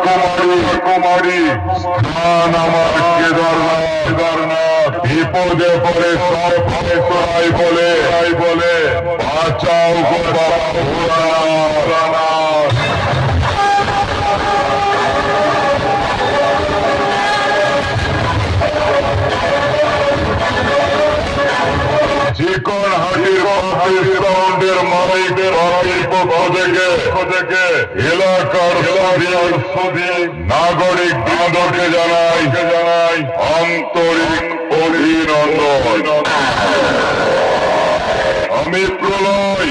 কন্যাকুমারী স্থান আমার কেদারনাথ বিপদে পড়ে সব ভয় বলে বাঁচাও গো বাবা ভোলানাথ। চিকন হাটির পাকিস্তানের মালিকের পক্ষ থেকে এলাকার নাগরিক বৃন্দকে জানাই আন্তরিক অভিনন্দন। আমি প্রলয়